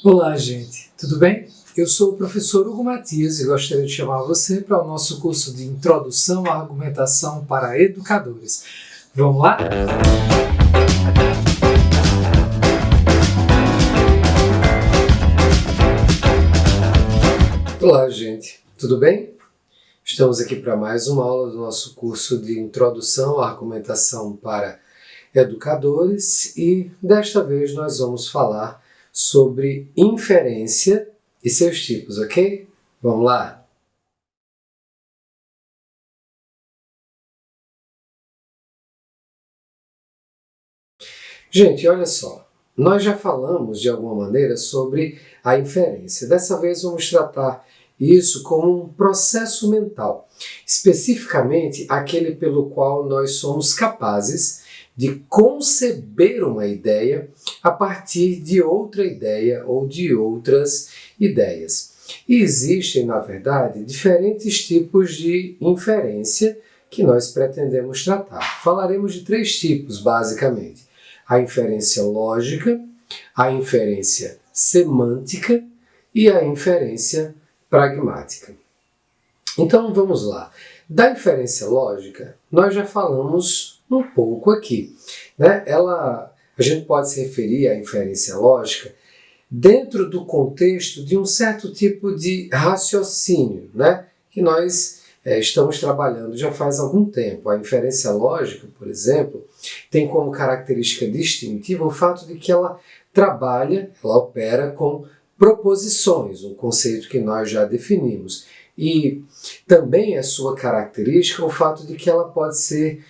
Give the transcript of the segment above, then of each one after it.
Olá, gente, tudo bem? Eu sou o professor Hugo Matias e gostaria de chamar você para o nosso curso de Introdução à Argumentação para Educadores. Vamos lá? Olá, gente, tudo bem? Estamos aqui para mais uma aula do nosso curso de Introdução à Argumentação para Educadores e desta vez nós vamos falar sobre inferência e seus tipos, ok? Vamos lá? Gente, olha só, nós já falamos de alguma maneira sobre a inferência. Dessa vez vamos tratar isso como um processo mental, especificamente aquele pelo qual nós somos capazes de conceber uma ideia a partir de outra ideia ou de outras ideias. E existem, na verdade, diferentes tipos de inferência que nós pretendemos tratar. Falaremos de 3 tipos, basicamente: a inferência lógica, a inferência semântica e a inferência pragmática. Então vamos lá. Da inferência lógica, nós já falamos um pouco aqui, né? A gente pode se referir à inferência lógica dentro do contexto de um certo tipo de raciocínio, né? Que nós estamos trabalhando já faz algum tempo. A inferência lógica, por exemplo, tem como característica distintiva o fato de que ela ela opera com proposições, um conceito que nós já definimos. E também é sua característica o fato de que ela pode ser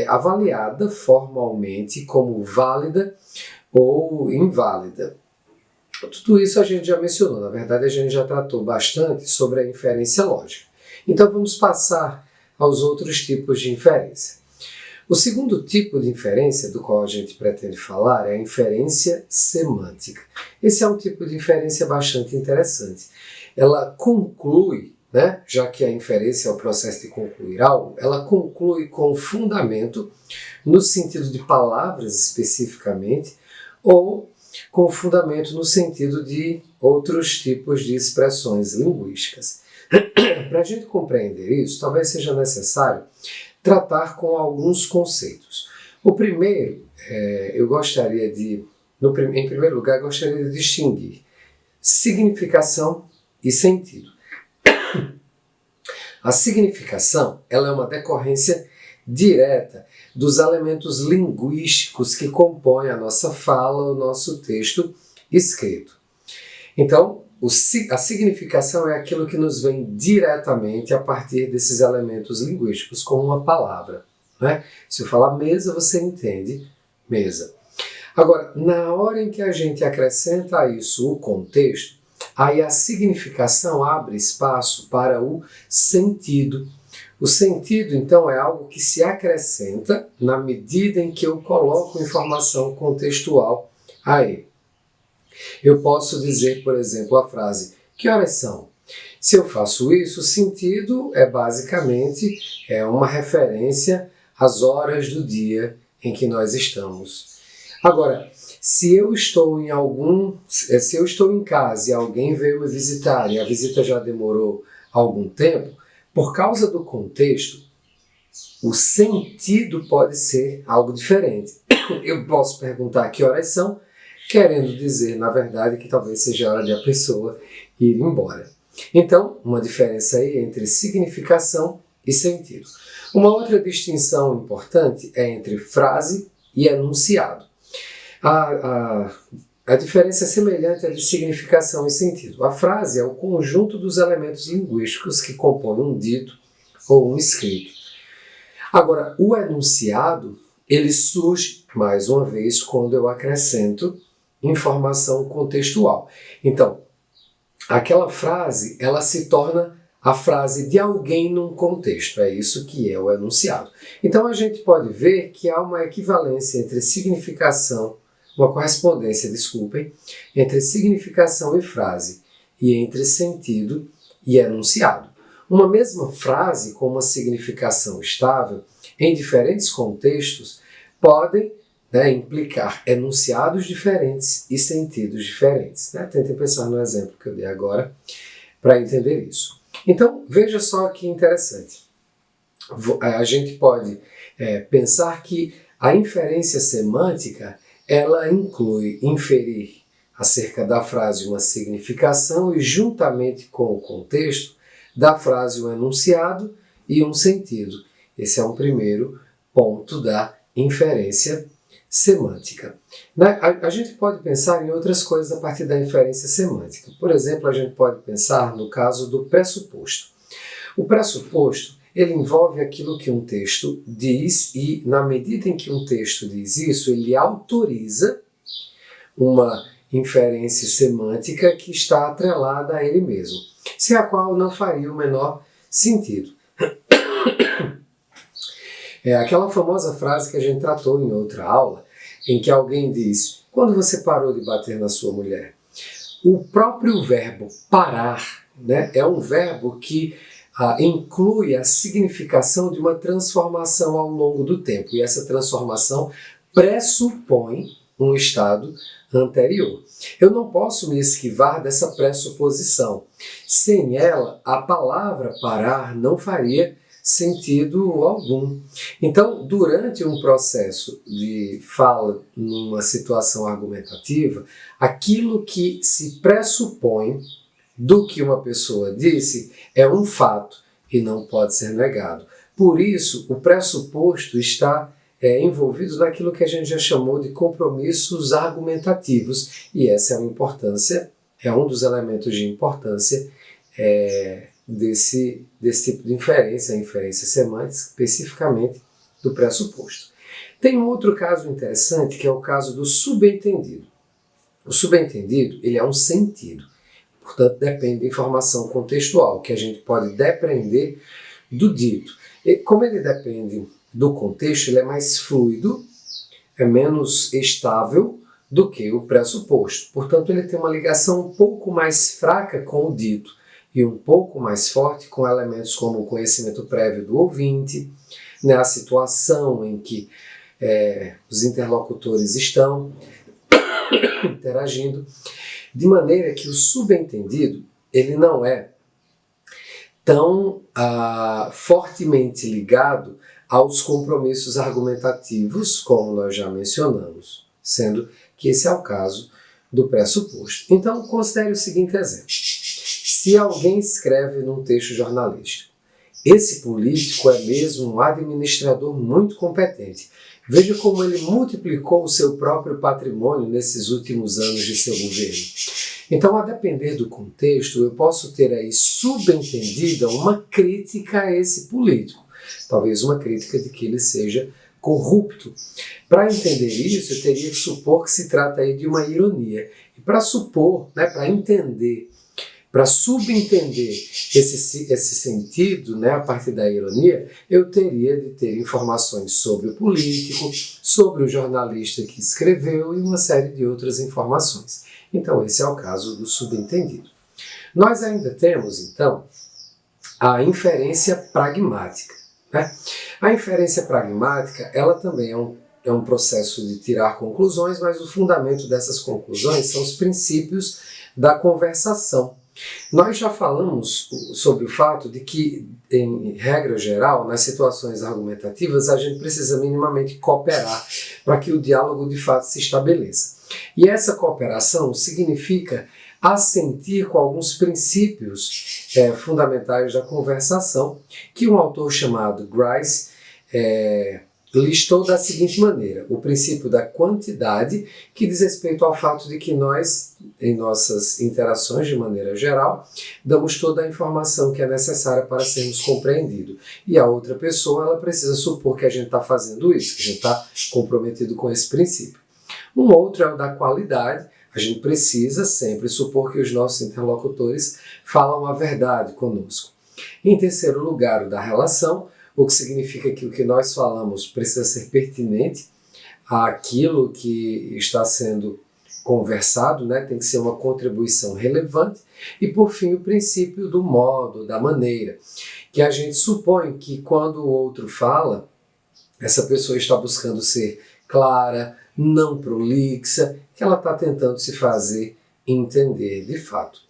avaliada formalmente como válida ou inválida. Tudo isso a gente já mencionou, na verdade a gente já tratou bastante sobre a inferência lógica. Então vamos passar aos outros tipos de inferência. O segundo tipo de inferência do qual a gente pretende falar é a inferência semântica. Esse é um tipo de inferência bastante interessante. Ela conclui, né, já que a inferência é o processo de concluir algo, ela conclui com fundamento no sentido de palavras especificamente, ou com fundamento no sentido de outros tipos de expressões linguísticas. Para a gente compreender isso, talvez seja necessário tratar com alguns conceitos. O primeiro, em primeiro lugar, gostaria de distinguir significação e sentido. A significação, ela é uma decorrência direta dos elementos linguísticos que compõem a nossa fala, o nosso texto escrito. Então, a significação é aquilo que nos vem diretamente a partir desses elementos linguísticos, como uma palavra, né? Se eu falar mesa, você entende mesa. Agora, na hora em que a gente acrescenta a isso o contexto, aí a significação abre espaço para o sentido. O sentido, então, é algo que se acrescenta na medida em que eu coloco informação contextual aí. Eu posso dizer, por exemplo, a frase, que horas são? Se eu faço isso, o sentido é basicamente uma referência às horas do dia em que nós estamos. Agora, se eu estou em casa e alguém veio me visitar e a visita já demorou algum tempo, por causa do contexto, o sentido pode ser algo diferente. Eu posso perguntar que horas são, querendo dizer, na verdade, que talvez seja a hora de a pessoa ir embora. Então, uma diferença aí entre significação e sentido. Uma outra distinção importante é entre frase e enunciado. A diferença é semelhante à de significação e sentido. A frase é o conjunto dos elementos linguísticos que compõem um dito ou um escrito. Agora, o enunciado, ele surge, mais uma vez, quando eu acrescento informação contextual. Então, aquela frase, ela se torna a frase de alguém num contexto. É isso que é o enunciado. Então, a gente pode ver que há uma equivalência entre significação, uma correspondência, entre significação e frase, e entre sentido e enunciado. Uma mesma frase com uma significação estável, em diferentes contextos, podem né, implicar enunciados diferentes e sentidos diferentes. Né? Tentem pensar no exemplo que eu dei agora para entender isso. Então, veja só que interessante. A gente pode pensar que a inferência semântica ela inclui inferir acerca da frase uma significação e, juntamente com o contexto, da frase um enunciado e um sentido. Esse é um primeiro ponto da inferência semântica. A gente pode pensar em outras coisas a partir da inferência semântica. Por exemplo, a gente pode pensar no caso do pressuposto. O pressuposto ele envolve aquilo que um texto diz e, na medida em que um texto diz isso, ele autoriza uma inferência semântica que está atrelada a ele mesmo, sem a qual não faria o menor sentido. É aquela famosa frase que a gente tratou em outra aula, em que alguém diz: quando você parou de bater na sua mulher? O próprio verbo parar, né, é um verbo que inclui a significação de uma transformação ao longo do tempo, e essa transformação pressupõe um estado anterior. Eu não posso me esquivar dessa pressuposição. Sem ela, a palavra parar não faria sentido algum. Então, durante um processo de fala numa situação argumentativa, aquilo que se pressupõe do que uma pessoa disse é um fato e não pode ser negado. Por isso, o pressuposto está envolvido naquilo que a gente já chamou de compromissos argumentativos, e essa é uma importância, é um dos elementos de importância desse tipo de inferência, a inferência semântica, especificamente do pressuposto. Tem um outro caso interessante, que é o caso do subentendido. O subentendido, ele é um sentido, portanto depende de informação contextual, que a gente pode depreender do dito. E como ele depende do contexto, ele é mais fluido, é menos estável do que o pressuposto. Portanto, ele tem uma ligação um pouco mais fraca com o dito e um pouco mais forte com elementos como o conhecimento prévio do ouvinte, né, a situação em que os interlocutores estão interagindo, de maneira que o subentendido ele não é tão fortemente ligado aos compromissos argumentativos, como nós já mencionamos, sendo que esse é o caso do pressuposto. Então, considere o seguinte exemplo. Se alguém escreve num texto jornalístico: esse político é mesmo um administrador muito competente. Veja como ele multiplicou o seu próprio patrimônio nesses últimos anos de seu governo. Então, a depender do contexto, eu posso ter aí subentendida uma crítica a esse político. Talvez uma crítica de que ele seja corrupto. Para entender isso, eu teria que supor que se trata aí de uma ironia. E para supor, né, para entender, para subentender esse sentido, né, a partir da ironia, eu teria de ter informações sobre o político, sobre o jornalista que escreveu e uma série de outras informações. Então, esse é o caso do subentendido. Nós ainda temos, então, a inferência pragmática. Né? A inferência pragmática, ela também é um processo de tirar conclusões, mas o fundamento dessas conclusões são os princípios da conversação. Nós já falamos sobre o fato de que, em regra geral, nas situações argumentativas, a gente precisa minimamente cooperar para que o diálogo de fato se estabeleça. E essa cooperação significa assentir com alguns princípios fundamentais da conversação, que um autor chamado Grice listou da seguinte maneira: o princípio da quantidade, que diz respeito ao fato de que nós, em nossas interações de maneira geral, damos toda a informação que é necessária para sermos compreendidos. E a outra pessoa, ela precisa supor que a gente está fazendo isso, que a gente está comprometido com esse princípio. Um outro é o da qualidade. A gente precisa sempre supor que os nossos interlocutores falam a verdade conosco. Em terceiro lugar, o da relação, o que significa que o que nós falamos precisa ser pertinente àquilo que está sendo conversado, né? Tem que ser uma contribuição relevante. E, por fim, o princípio do modo, da maneira, que a gente supõe que quando o outro fala, essa pessoa está buscando ser clara, não prolixa, que ela está tentando se fazer entender de fato.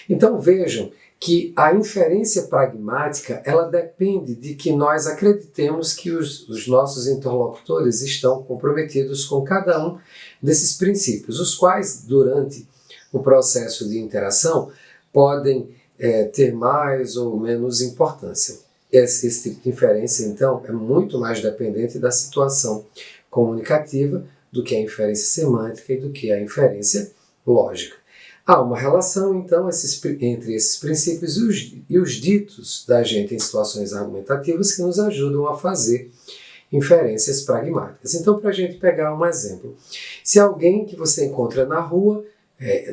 Então vejam que a inferência pragmática ela depende de que nós acreditemos que os nossos interlocutores estão comprometidos com cada um desses princípios, os quais durante o processo de interação podem ter mais ou menos importância. Esse tipo de inferência, então, é muito mais dependente da situação comunicativa do que a inferência semântica e do que a inferência lógica. Há uma relação, então, entre esses princípios e os ditos da gente em situações argumentativas que nos ajudam a fazer inferências pragmáticas. Então, para a gente pegar um exemplo, se alguém que você encontra na rua,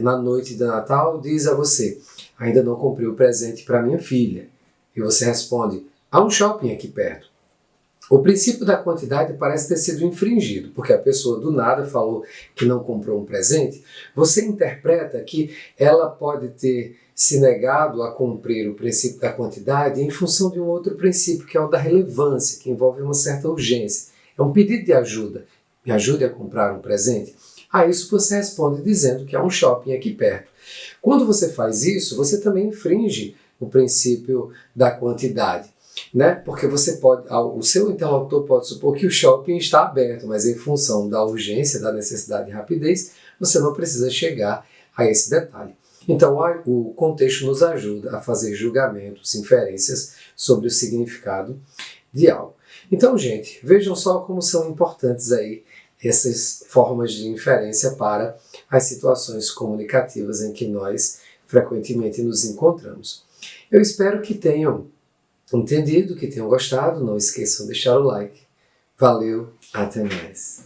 na noite de Natal, diz a você: ainda não comprei o presente para minha filha, e você responde: há um shopping aqui perto. O princípio da quantidade parece ter sido infringido, porque a pessoa do nada falou que não comprou um presente. Você interpreta que ela pode ter se negado a cumprir o princípio da quantidade em função de um outro princípio, que é o da relevância, que envolve uma certa urgência. É um pedido de ajuda. Me ajude a comprar um presente? A isso você responde dizendo que há um shopping aqui perto. Quando você faz isso, você também infringe o princípio da quantidade. Porque o seu interlocutor pode supor que o shopping está aberto, mas em função da urgência, da necessidade de rapidez, você não precisa chegar a esse detalhe. Então, o contexto nos ajuda a fazer julgamentos, inferências sobre o significado de algo. Então, gente, vejam só como são importantes aí essas formas de inferência para as situações comunicativas em que nós frequentemente nos encontramos. Eu espero que tenham entendido, que tenham gostado. Não esqueçam de deixar o like. Valeu, até mais.